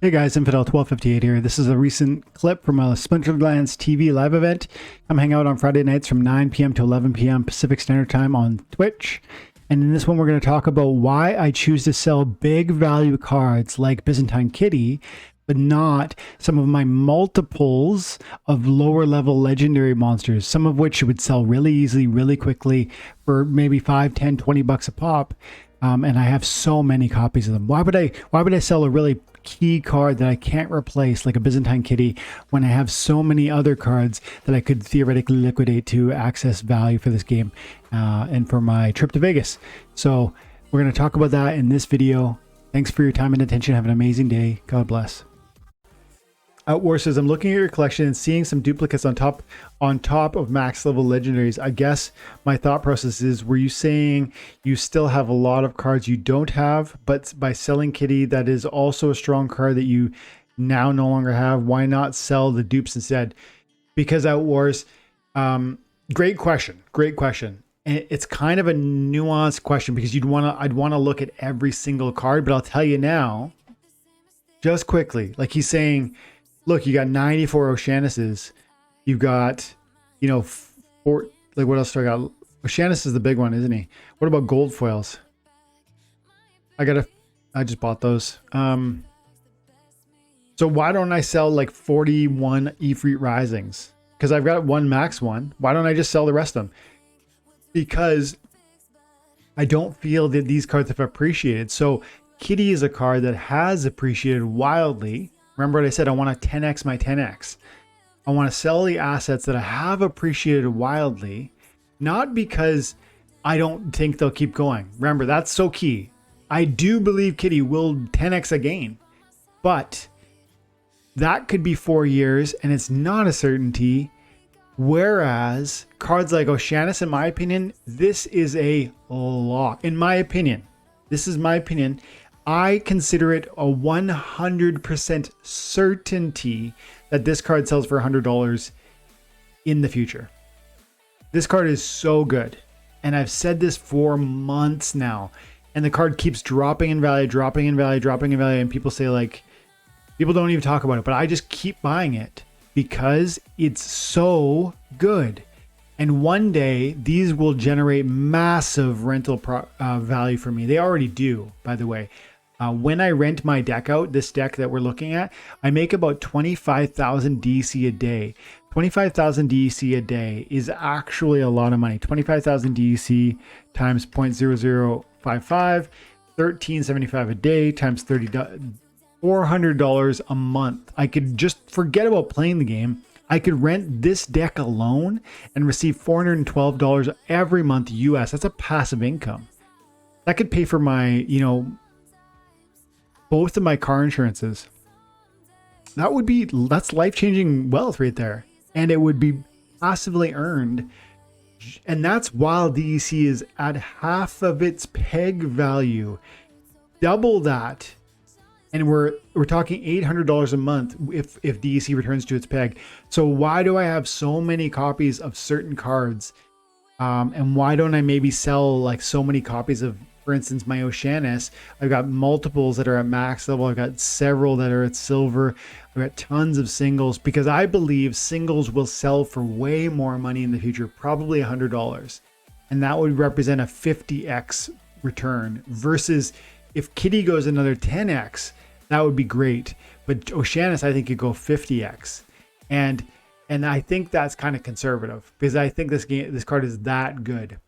Hey guys, Infidel1258 here. This is a recent clip from a Splinterlands TV live event. I'm hanging out on Friday nights from 9 p.m. to 11 p.m. Pacific Standard Time on Twitch. And in this one, we're going to talk about why I choose to sell big value cards like Byzantine Kitty, but not some of my multiples of lower level legendary monsters, some of which would sell really easily, really quickly for maybe 5, 10, 20 bucks a pop. And I have so many copies of them. Why would I sell a really key card that I can't replace like a Byzantine Kitty when I have so many other cards that I could theoretically liquidate to access value for this game and for my trip to Vegas? So we're going to talk about that in this video. Thanks for your time and attention. Have an amazing day. God bless. Outwar says, I'm looking at your collection and seeing some duplicates on top of max level legendaries. I guess my thought process is, were you saying you still have a lot of cards you don't have, but by selling Kitty, that is also a strong card that you now no longer have? Why not sell the dupes instead? Because Outwars, great question. And it's kind of a nuanced question because I'd want to look at every single card, but I'll tell you now, just quickly, like he's saying, look, you got 94 Oceanuses. You've got, what else do I got? Oceanus is the big one, isn't he? What about gold foils? I just bought those. So why don't I sell like 41 Ifrit Risings? Because I've got one max one. Why don't I just sell the rest of them? Because I don't feel that these cards have appreciated. So Kitty is a card that has appreciated wildly. Remember what I said? I want to 10x my 10x. I want to sell the assets that I have appreciated wildly, not because I don't think they'll keep going. Remember, that's so key. I do believe Kitty will 10x again, but that could be 4 years and it's not a certainty. Whereas cards like Oceanus, in my opinion, this is a lock. In my opinion, this is my opinion. I consider it a 100% certainty that this card sells for $100 in the future. This card is so good. And I've said this for months now. And the card keeps dropping in value. And people say, like, people don't even talk about it. But I just keep buying it because it's so good. And one day, these will generate massive rental value for me. They already do, by the way. When I rent my deck out, this deck that we're looking at, I make about 25,000 DC a day. 25,000 DC a day is actually a lot of money. 25,000 DC times 0.0055, 1375 a day times $400 a month. I could just forget about playing the game. I could rent this deck alone and receive $412 every month US. That's a passive income. That could pay for my, both of my car insurances. That's life-changing wealth right there. And it would be passively earned. And that's while DEC is at half of its peg value. Double that. And we're talking $800 a month if DEC returns to its peg. So why do I have so many copies of certain cards? And why don't I maybe sell like so many copies of, for instance, my Oceanus? I've got multiples that are at max level. I've got several that are at silver. I've got tons of singles because I believe singles will sell for way more money in the future, probably $100. And that would represent a 50x return versus if Kitty goes another 10x, that would be great. But Oceanus, I think, could go 50x. And I think that's kind of conservative because I think this card is that good.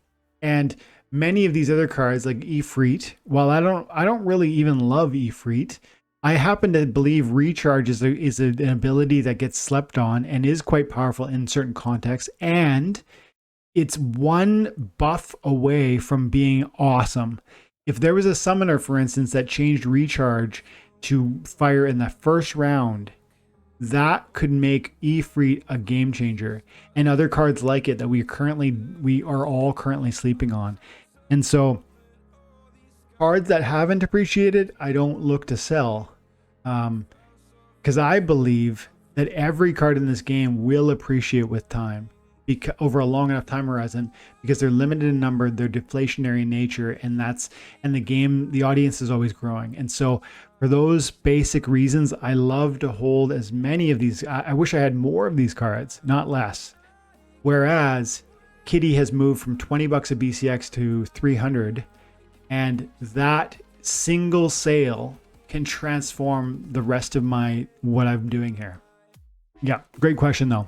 And many of these other cards like Ifrit, while I don't really even love Ifrit, I happen to believe Recharge is an ability that gets slept on and is quite powerful in certain contexts. And it's one buff away from being awesome. If there was a summoner, for instance, that changed Recharge to fire in the first round, that could make Ifrit a game changer, and other cards like it that we are all currently sleeping on. And so cards that haven't appreciated, I don't look to sell, because I believe that every card in this game will appreciate with time. over a long enough time horizon, because they're limited in number, they're deflationary in nature, and the audience is always growing. And so for those basic reasons, I love to hold as many of these. I wish I had more of these cards, not less. Whereas Kitty has moved from 20 bucks a BCX to 300, and that single sale can transform the rest of what I'm doing here. Yeah, great question though.